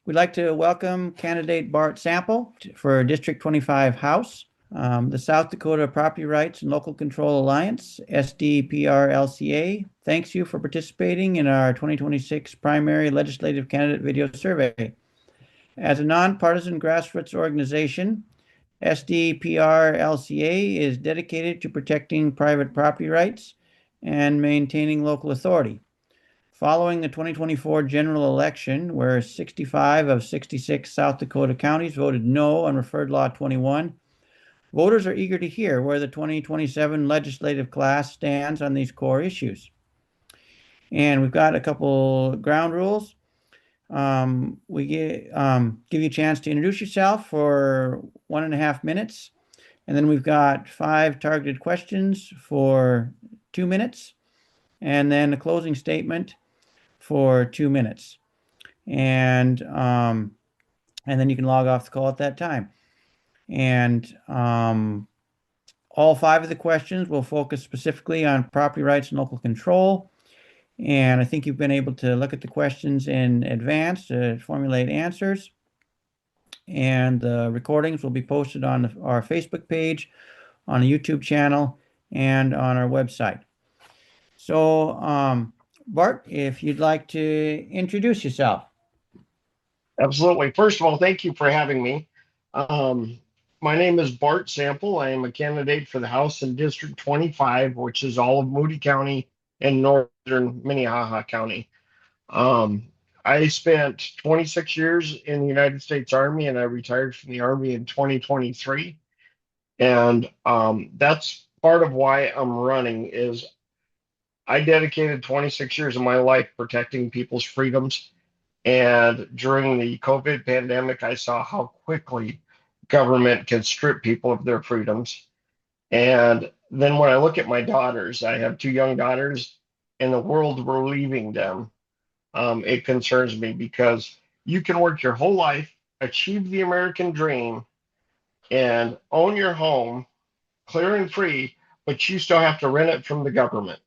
We'd like to welcome candidate Bart Sample for District 25 House. The South Dakota Property Rights and Local Control Alliance, SDPRLCA, thanks you for participating in our 2026 primary legislative candidate video survey. As a nonpartisan grassroots organization, SDPRLCA is dedicated to protecting private property rights and maintaining local authority. Following the 2024 general election, where 65 of 66 South Dakota counties voted no on Referred Law 21, voters are eager to hear where the 2027 legislative class stands on these core issues. And we've got a couple ground rules. We give you a chance to introduce yourself for 1.5 minutes. And then we've got 5 targeted questions for 2 minutes. And then a closing statement for 2 minutes. And then you can log off the call at that time. And all 5 of the questions will focus specifically on property rights and local control. And I think you've been able to look at the questions in advance to formulate answers. And the recordings will be posted on our Facebook page, on the YouTube channel, and on our website. So, Bart, if you'd like to introduce yourself. Absolutely. First of all, thank you for having me. My name is Bart Sample. I am a candidate for the House in District 25, which is all of Moody County and northern Minnehaha County. I spent 26 years in the United States Army, and I retired from the Army in 2023. And that's part of why I'm running is I dedicated 26 years of my life protecting people's freedoms. And during the COVID pandemic, I saw how quickly government can strip people of their freedoms. And then when I look at my daughters, I have 2 young daughters, and the world we're leaving them. It concerns me because you can work your whole life, achieve the American dream, and own your home clear and free, but you still have to rent it from the government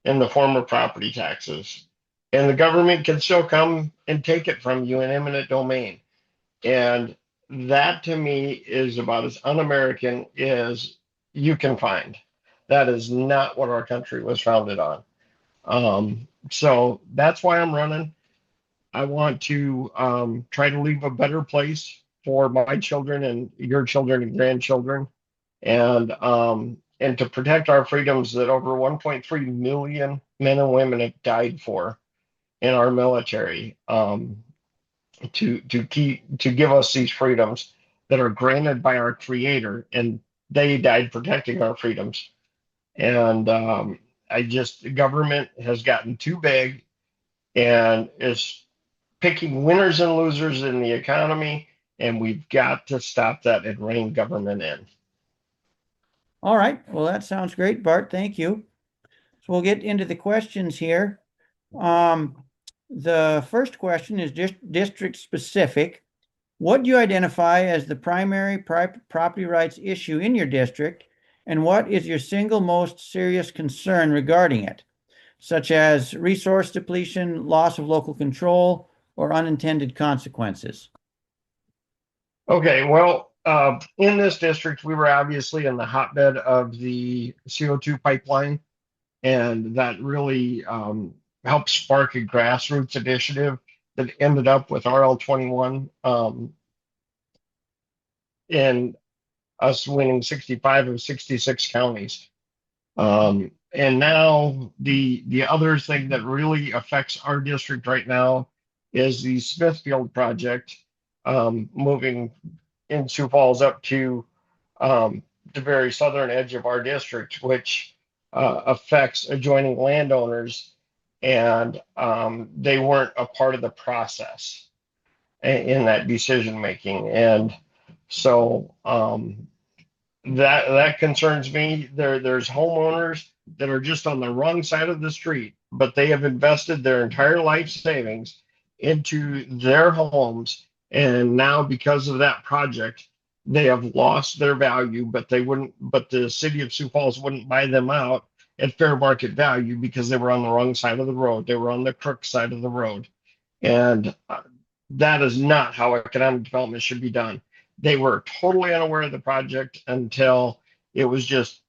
in the form of property taxes. And the government can still come and take it from you in eminent domain. And that to me is about as un-American as you can find. That is not what our country was founded on. So that's why I'm running. I want to try to leave a better place for my children and your children and grandchildren, and to protect our freedoms that over 1.3 million men and women have died for in our military, to give us these freedoms that are granted by our Creator, and they died protecting our freedoms. And government has gotten too big and is picking winners and losers in the economy, and we've got to stop that and rein government in. All right. Well, that sounds great, Bart. Thank you. So we'll get into the questions here. The first question is district specific. What do you identify as the primary property rights issue in your district, and what is your single most serious concern regarding it, such as resource depletion, loss of local control, or unintended consequences? Okay, well, in this district, we were obviously in the hotbed of the CO2 pipeline, and that really helped spark a grassroots initiative that ended up with RL21, and us winning 65 of 66 counties. And now the other thing that really affects our district right now is the Smithfield project, moving in Sioux Falls up to the very southern edge of our district, which affects adjoining landowners, and they weren't a part of the process in that decision making. And so that concerns me. There's homeowners that are just on the wrong side of the street, but they have invested their entire life savings into their homes, and now because of that project, they have lost their value. But the city of Sioux Falls wouldn't buy them out at fair market value because they were on the wrong side of the road. They were on the crook side of the road, and That is not how economic development should be done. They were totally unaware of the project until it was just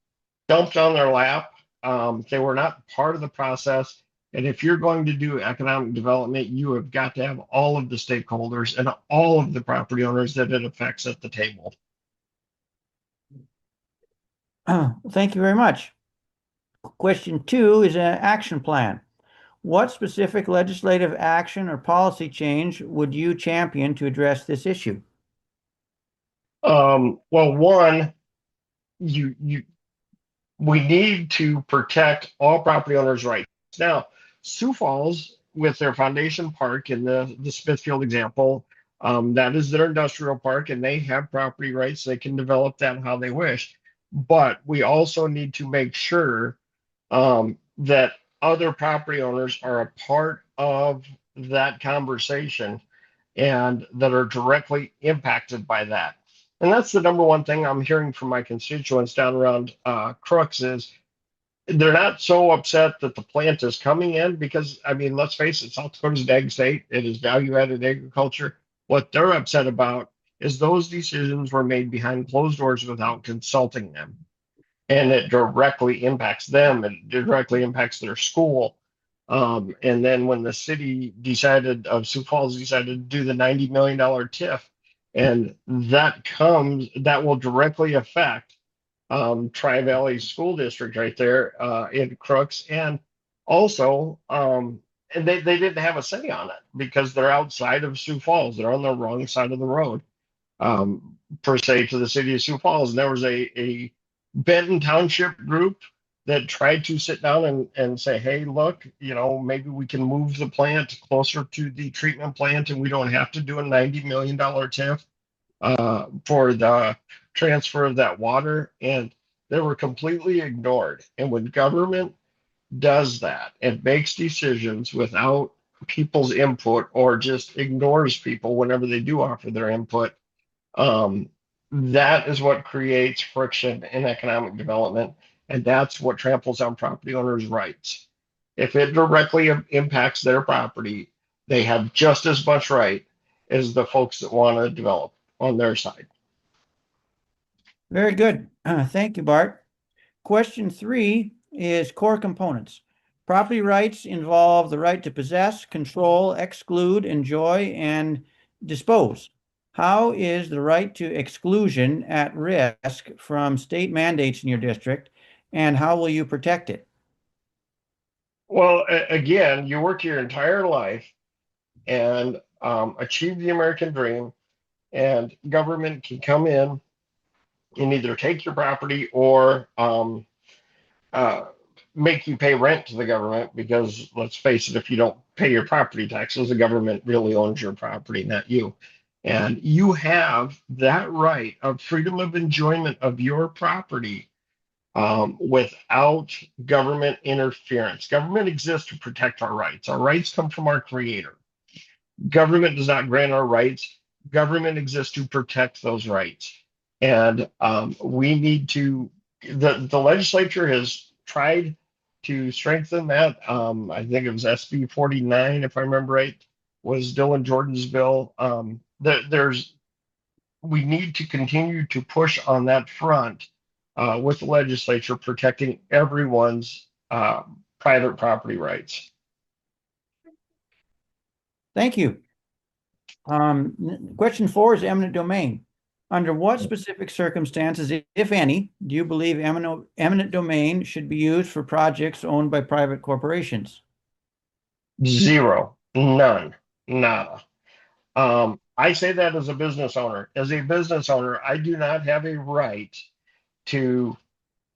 dumped on their lap. They were not part of the process. And if you're going to do economic development, you have got to have all of the stakeholders and all of the property owners that it affects at the table. Thank you very much. Question 2 is an action plan. What specific legislative action or policy change would you champion to address this issue? Well, one, you we need to protect all property owners' rights. Now, Sioux Falls, with their foundation park in the Smithfield example, that is their industrial park, and they have property rights. They can develop that how they wish. But we also need to make sure that other property owners are a part of that conversation and that are directly impacted by that. And that's the number one thing I'm hearing from my constituents down around Crooks is they're not so upset that the plant is coming in because, I mean, let's face it, South Dakota's an ag state. It is value added agriculture. What they're upset about is those decisions were made behind closed doors without consulting them. And it directly impacts them. It directly impacts their school. And then when the city decided of Sioux Falls decided to do the $90 million TIF, and that will directly affect Tri Valley School District right there in Crooks, and also and they didn't have a say on it because they're outside of Sioux Falls. They're on the wrong side of the road, per se, to the city of Sioux Falls. And there was a Benton Township group that tried to sit down and say, hey, look, maybe we can move the plant closer to the treatment plant and we don't have to do a $90 million TIF for the transfer of that water. And they were completely ignored. And when government does that and makes decisions without people's input or just ignores people whenever they do offer their input, that is what creates friction in economic development. And that's what tramples on property owners' rights. If it directly impacts their property, they have just as much right as the folks that want to develop on their side. Very good. Thank you, Bart. Question 3 is core components. Property rights involve the right to possess, control, exclude, enjoy, and dispose. How is the right to exclusion at risk from state mandates in your district, and how will you protect it? Well, again, you work your entire life and achieve the American dream, and government can come in and either take your property or uh, make you pay rent to the government because let's face it, if you don't pay your property taxes, the government really owns your property, not you. And you have that right of freedom of enjoyment of your property without government interference. Government exists to protect our rights. Our rights come from our creator. Government does not grant our rights. Government exists to protect those rights. And we need to, the legislature has tried to strengthen that. I think it was SB 49, if I remember right, was Dylan Jordan's bill. We need to continue to push on that front with the legislature protecting everyone's private property rights. Thank you. Question 4 is eminent domain. Under what specific circumstances, if any, do you believe eminent domain should be used for projects owned by private corporations? Zero, none, nada. I say that as a business owner. As a business owner, I do not have a right to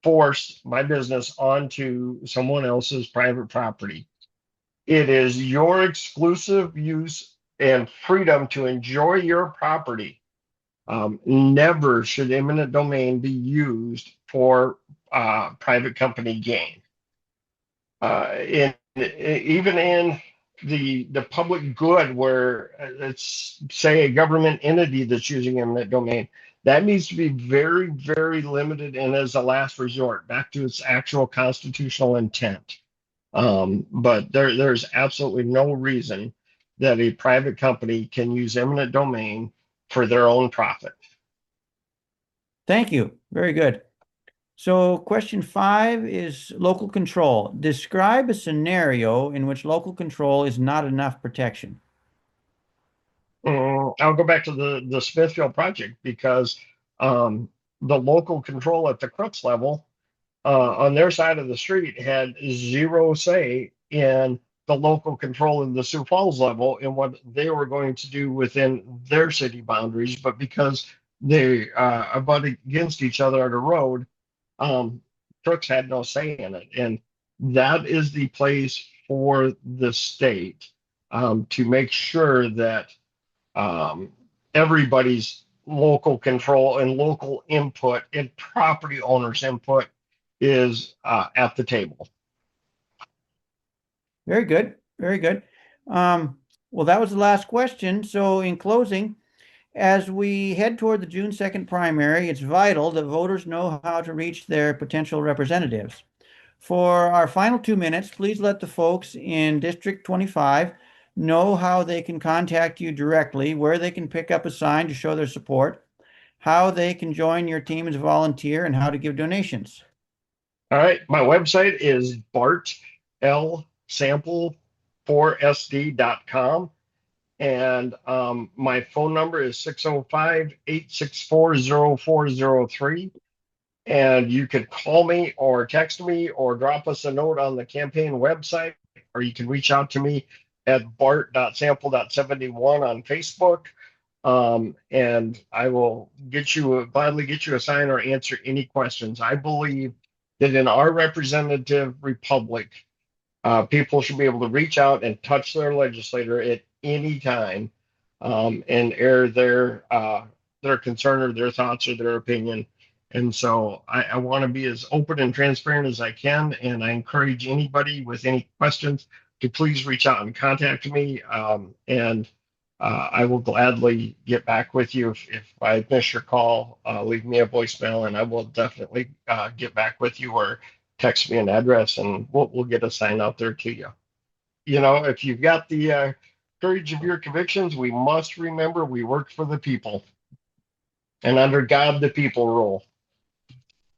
force my business onto someone else's private property. It is your exclusive use and freedom to enjoy your property. Never should eminent domain be used for private company gain. Even in the public good, where it's say a government entity that's using eminent domain, that needs to be very, very limited and as a last resort, back to its actual constitutional intent. But there's absolutely no reason that a private company can use eminent domain for their own profit. Thank you. Very good. So, question 5 is local control. Describe a scenario in which local control is not enough protection. I'll go back to the Smithfield project because um, the local control at the Crooks level on their side of the street had zero say in the local control in the Sioux Falls level and what they were going to do within their city boundaries. But because they abutted against each other on the road, um, Crooks had no say in it. And that is the place for the state to make sure that um, everybody's local control and local input and property owners' input is at the table. Very good. Very good. Um, well, that was the last question. So, in closing, as we head toward the June 2nd primary, it's vital that voters know how to reach their potential representatives. For our final 2 minutes, please let the folks in District 25 know how they can contact you directly, where they can pick up a sign to show their support, how they can join your team as a volunteer, and how to give donations. All right. My website is bartlsample4sd.com. And my phone number is 605-864-0403. And you could call me or text me or drop us a note on the campaign website, or you can reach out to me at bart.sample.71 on Facebook. And I will gladly get you a sign or answer any questions. I believe that in our representative republic, people should be able to reach out and touch their legislator at any time and air their concern or their thoughts or their opinion. And so I want to be as open and transparent as I can. And I encourage anybody with any questions to please reach out and contact me. And I will gladly get back with you. If I miss your call, leave me a voicemail and I will definitely get back with you, or text me an address and we'll get a sign out there to you. You know, if you've got the courage of your convictions, we must remember we work for the people, and under God, the people rule.